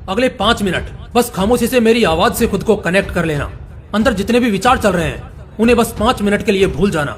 अगले 5 मिनट बस खामोशी से मेरी आवाज से खुद को कनेक्ट कर लेना। अंदर जितने भी विचार चल रहे हैं उन्हें बस 5 मिनट के लिए भूल जाना।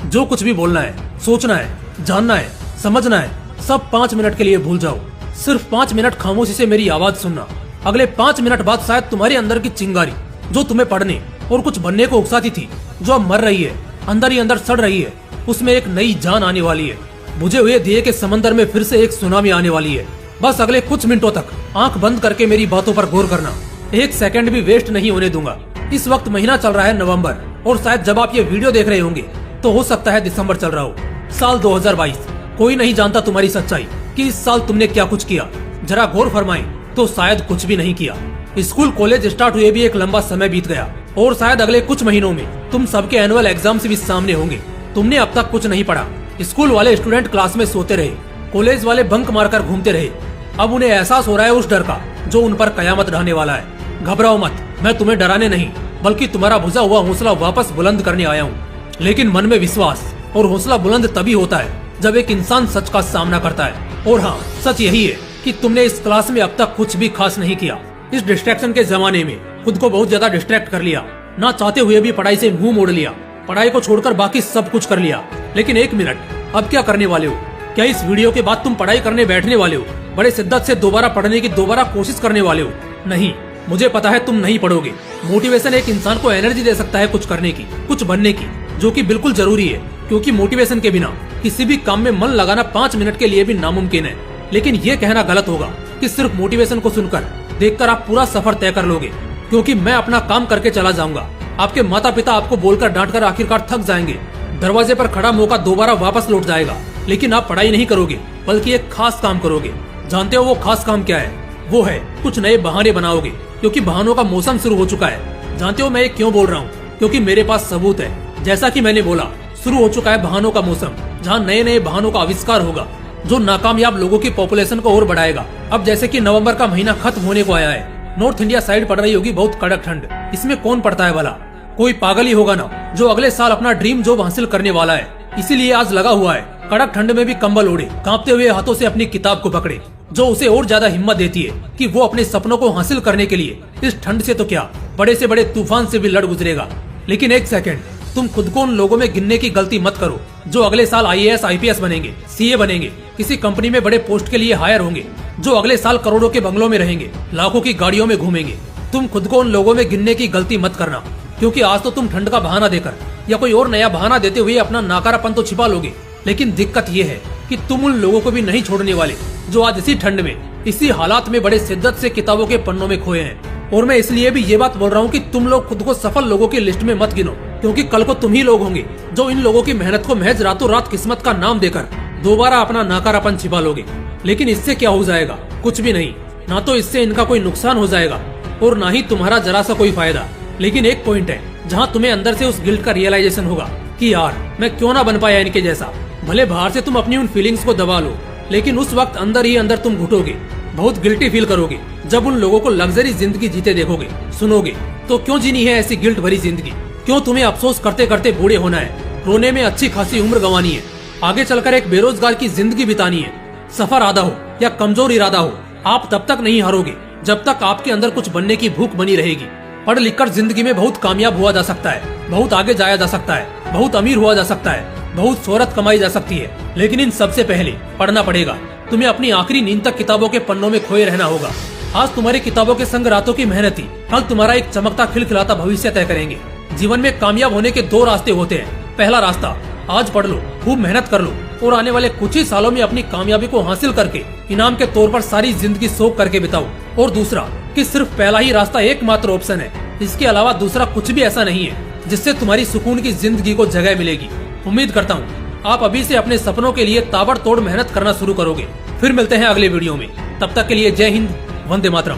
जो कुछ भी बोलना है, सोचना है, जानना है, समझना है, सब 5 मिनट के लिए भूल जाओ। सिर्फ 5 मिनट खामोशी से मेरी आवाज सुनना। अगले 5 मिनट बाद शायद तुम्हारे अंदर की चिंगारी जो तुम्हें पढ़ने और कुछ बनने को उकसाती थी, जो अब मर रही है, अंदर ही अंदर सड़ रही है, उसमें एक नई जान आने वाली है। बुझे हुए दिए के समंदर में फिर से एक सुनामी आने वाली है। बस अगले कुछ मिनटों तक आंख बंद करके मेरी बातों पर गौर करना। एक सेकंड भी वेस्ट नहीं होने दूंगा। इस वक्त महीना चल रहा है नवंबर, और शायद जब आप ये वीडियो देख रहे होंगे तो हो सकता है दिसंबर चल रहा हो, साल 2022। कोई नहीं जानता तुम्हारी सच्चाई कि इस साल तुमने क्या कुछ किया। जरा गौर फरमाएं तो शायद कुछ भी नहीं किया। स्कूल कॉलेज स्टार्ट हुए भी एक लंबा समय बीत गया, और शायद अगले कुछ महीनों में तुम सबके एनुअल एग्जाम्स भी सामने होंगे। तुमने अब तक कुछ नहीं पढ़ा। स्कूल वाले स्टूडेंट क्लास में सोते रहे, कॉलेज वाले बंक मारकर घूमते रहे। अब उन्हें एहसास हो रहा है उस डर का जो उन पर कयामत ढाने वाला है। घबराओ मत, मैं तुम्हें डराने नहीं बल्कि तुम्हारा बुझा हुआ हौसला वापस बुलंद करने आया हूँ। लेकिन मन में विश्वास और हौसला बुलंद तभी होता है जब एक इंसान सच का सामना करता है। और हाँ, सच यही है कि तुमने इस क्लास में अब तक कुछ भी खास नहीं किया। इस डिस्ट्रैक्शन के जमाने में खुद को बहुत ज्यादा डिस्ट्रैक्ट कर लिया। ना चाहते हुए भी पढ़ाई से मुंह मोड़ लिया, पढ़ाई को छोड़कर बाकी सब कुछ कर लिया। लेकिन एक मिनट, अब क्या करने वाले हो? क्या इस वीडियो के बाद तुम पढ़ाई करने बैठने वाले हो? बड़े शिद्दत से दोबारा पढ़ने की दोबारा कोशिश करने वाले हो? नहीं, मुझे पता है तुम नहीं पढ़ोगे। मोटिवेशन एक इंसान को एनर्जी दे सकता है कुछ करने की, कुछ बनने की, जो कि बिल्कुल जरूरी है, क्योंकि मोटिवेशन के बिना किसी भी काम में मन लगाना 5 मिनट के लिए भी नामुमकिन है। लेकिन ये कहना गलत होगा कि सिर्फ मोटिवेशन को सुनकर, देखकर आप पूरा सफर तय कर लोगे, क्योंकि मैं अपना काम करके चला जाऊंगा। आपके माता पिता आपको बोलकर डांटकर आखिरकार थक जाएंगे। दरवाजे पर खड़ा मौका दोबारा वापस लौट जाएगा। लेकिन आप पढ़ाई नहीं करोगे बल्कि एक खास काम करोगे। जानते हो वो खास काम क्या है? वो है कुछ नए बहाने बनाओगे, क्योंकि बहानों का मौसम शुरू हो चुका है। जानते हो मैं ये क्यों बोल रहा हूँ? क्योंकि मेरे पास सबूत है। जैसा कि मैंने बोला, शुरू हो चुका है बहानों का मौसम, जहाँ नए नए बहानों का आविष्कार होगा जो नाकामयाब लोगों की पॉपुलेशन को और बढ़ाएगा। अब जैसे कि नवंबर का महीना खत्म होने को आया है, नॉर्थ इंडिया साइड पड़ रही होगी बहुत कड़क ठंड। इसमें कौन पड़ता है भला? कोई पागल ही होगा ना, जो अगले साल अपना ड्रीम जॉब हासिल करने वाला है। इसीलिए आज लगा हुआ है कड़क ठंड में भी कंबल ओढ़े, कांपते हुए हाथों से अपनी किताब को पकड़े, जो उसे और ज्यादा हिम्मत देती है कि वो अपने सपनों को हासिल करने के लिए इस ठंड से तो क्या, बड़े से बड़े तूफान से भी लड़ गुजरेगा। लेकिन एक सेकंड, तुम खुद को उन लोगों में गिनने की गलती मत करो जो अगले साल IAS IPS बनेंगे, CA बनेंगे, किसी कंपनी में बड़े पोस्ट के लिए हायर होंगे, जो अगले साल करोड़ों के बंगलों में रहेंगे, लाखों की गाड़ियों में घूमेंगे। तुम खुद को उन लोगों में गिनने की गलती मत करना, क्योंकि आज तो तुम ठंड का बहाना देकर या कोई और नया बहाना देते हुए अपना नाकारापन तो छिपा लोगे। लेकिन दिक्कत ये है कि तुम उन लोगों को भी नहीं छोड़ने वाले जो आज इसी ठंड में, इसी हालात में बड़े शिद्दत से किताबों के पन्नों में खोए हैं। और मैं इसलिए भी ये बात बोल रहा हूँ कि तुम लोग खुद को सफल लोगों की लिस्ट में मत गिनो, क्योंकि कल को तुम ही लोग होंगे जो इन लोगों की मेहनत को महज रातों रात किस्मत का नाम देकर दोबारा अपना नाकारापन छिपा लोगे। लेकिन इससे क्या हो जाएगा? कुछ भी नहीं। ना तो इससे इनका कोई नुकसान हो जाएगा और ना ही तुम्हारा जरा सा कोई फायदा। लेकिन एक पॉइंट है जहाँ तुम्हें अंदर से उस गिल्ट का रियलाइजेशन होगा कि यार मैं क्यों ना बन पाया इनके जैसा। भले बाहर से तुम अपनी उन फीलिंग्स को दबा लो, लेकिन उस वक्त अंदर ही अंदर तुम घुटोगे, बहुत गिल्टी फील करोगे जब उन लोगों को लग्जरी जिंदगी जीते देखोगे, सुनोगे। तो क्यों जीनी है ऐसी गिल्ट भरी जिंदगी? क्यों तुम्हें अफसोस करते करते बूढ़े होना है, रोने में अच्छी खासी उम्र गंवानी है, आगे चलकर एक बेरोजगार की जिंदगी बितानी है? सफर आधा हो या कमजोर इरादा हो, आप तब तक नहीं हारोगे जब तक आपके अंदर कुछ बनने की भूख बनी रहेगी। पढ़ लिखकर जिंदगी में बहुत कामयाब हुआ जा सकता है, बहुत आगे जाया जा सकता है, बहुत अमीर हुआ जा सकता है, बहुत शोहरत कमाई जा सकती है। लेकिन इन सबसे पहले पढ़ना पड़ेगा। तुम्हें अपनी आखिरी नींद तक किताबों के पन्नों में खोए रहना होगा। आज तुम्हारी किताबों के संग रातों की मेहनत ही कल तुम्हारा एक चमकता खिलखिलाता भविष्य तय करेंगे। जीवन में कामयाब होने के 2 रास्ते होते हैं। पहला रास्ता, आज पढ़ लो, खूब मेहनत कर लो और आने वाले कुछ ही सालों में अपनी कामयाबी को हासिल करके इनाम के तौर पर सारी जिंदगी शौक करके बिताओ। और दूसरा कि सिर्फ पहला ही रास्ता एकमात्र ऑप्शन है, इसके अलावा दूसरा कुछ भी ऐसा नहीं है जिससे तुम्हारी सुकून की जिंदगी को जगह मिलेगी। उम्मीद करता हूँ आप अभी से अपने सपनों के लिए ताबड़तोड़ मेहनत करना शुरू करोगे। फिर मिलते हैं अगले वीडियो में। तब तक के लिए जय हिंद, वंदे मातरम।